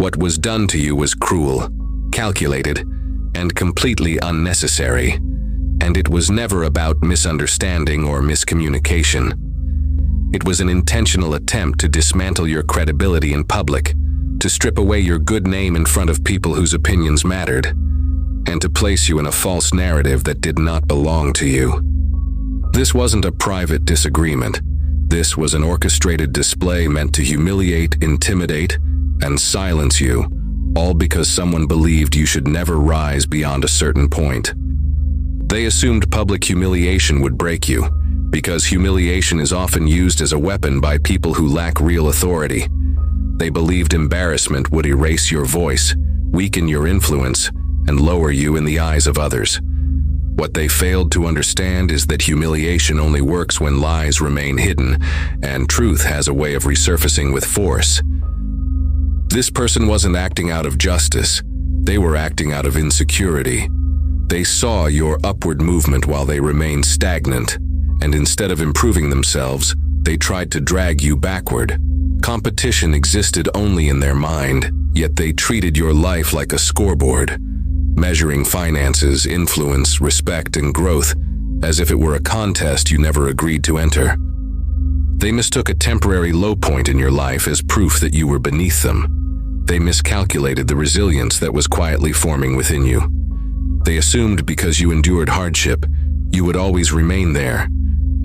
What was done to you was cruel, calculated, and completely unnecessary, and it was never about misunderstanding or miscommunication. It was an intentional attempt to dismantle your credibility in public, to strip away your good name in front of people whose opinions mattered, and to place you in a false narrative that did not belong to you. This wasn't a private disagreement. This was an orchestrated display meant to humiliate, intimidate, and silence you, all because someone believed you should never rise beyond a certain point. They assumed public humiliation would break you, because humiliation is often used as a weapon by people who lack real authority. They believed embarrassment would erase your voice, weaken your influence, and lower you in the eyes of others. What they failed to understand is that humiliation only works when lies remain hidden, and truth has a way of resurfacing with force. This person wasn't acting out of justice. They were acting out of insecurity. They saw your upward movement while they remained stagnant, and instead of improving themselves, they tried to drag you backward. Competition existed only in their mind, yet they treated your life like a scoreboard, measuring finances, influence, respect, and growth as if it were a contest you never agreed to enter. They mistook a temporary low point in your life as proof that you were beneath them. They miscalculated the resilience that was quietly forming within you. They assumed because you endured hardship, you would always remain there,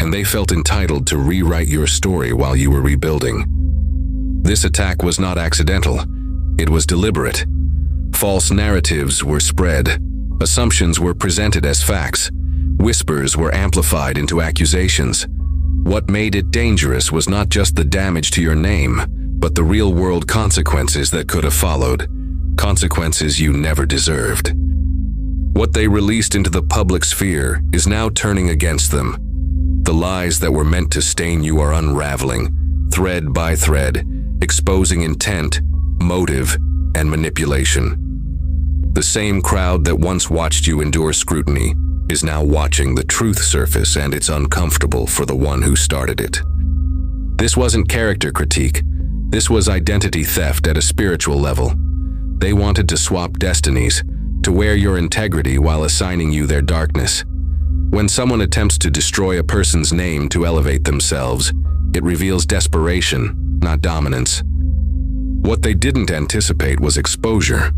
and they felt entitled to rewrite your story while you were rebuilding. This attack was not accidental. It was deliberate. False narratives were spread. Assumptions were presented as facts. Whispers were amplified into accusations. What made it dangerous was not just the damage to your name, but the real-world consequences that could have followed. Consequences you never deserved. What they released into the public sphere is now turning against them. The lies that were meant to stain you are unraveling, thread by thread, exposing intent, motive, and manipulation. The same crowd that once watched you endure scrutiny is now watching the truth surface, and it's uncomfortable for the one who started it. This wasn't character critique. This was identity theft at a spiritual level. They wanted to swap destinies, to wear your integrity while assigning you their darkness. When someone attempts to destroy a person's name to elevate themselves, it reveals desperation, not dominance. What they didn't anticipate was exposure.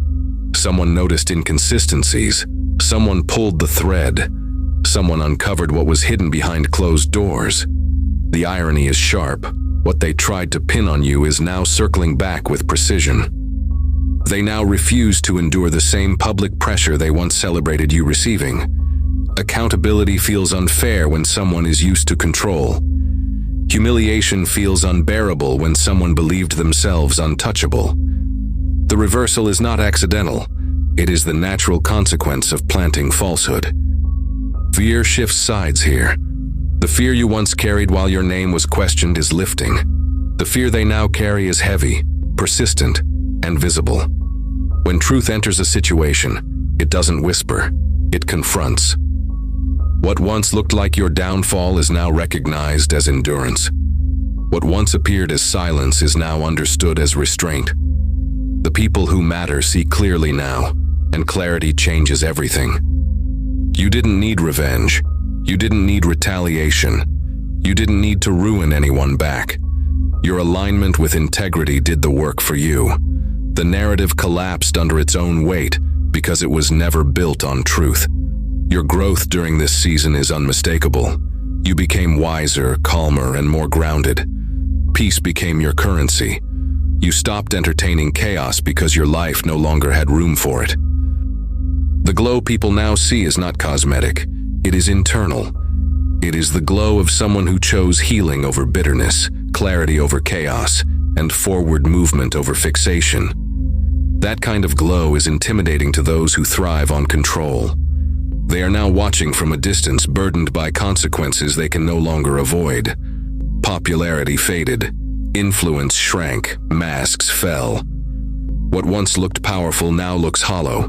Someone noticed inconsistencies. Someone pulled the thread. Someone uncovered what was hidden behind closed doors. The irony is sharp. What they tried to pin on you is now circling back with precision. They now refuse to endure the same public pressure they once celebrated you receiving. Accountability feels unfair when someone is used to control. Humiliation feels unbearable when someone believed themselves untouchable. The reversal is not accidental. It is the natural consequence of planting falsehood. Fear shifts sides here. The fear you once carried while your name was questioned is lifting. The fear they now carry is heavy, persistent, and visible. When truth enters a situation, it doesn't whisper, it confronts. What once looked like your downfall is now recognized as endurance. What once appeared as silence is now understood as restraint. The people who matter see clearly now, and clarity changes everything. You didn't need revenge. You didn't need retaliation. You didn't need to ruin anyone back. Your alignment with integrity did the work for you. The narrative collapsed under its own weight because it was never built on truth. Your growth during this season is unmistakable. You became wiser, calmer, and more grounded. Peace became your currency. You stopped entertaining chaos because your life no longer had room for it. The glow people now see is not cosmetic. It is internal. It is the glow of someone who chose healing over bitterness, clarity over chaos, and forward movement over fixation. That kind of glow is intimidating to those who thrive on control. They are now watching from a distance, burdened by consequences they can no longer avoid. Popularity faded. Influence shrank. Masks fell. What once looked powerful now looks hollow.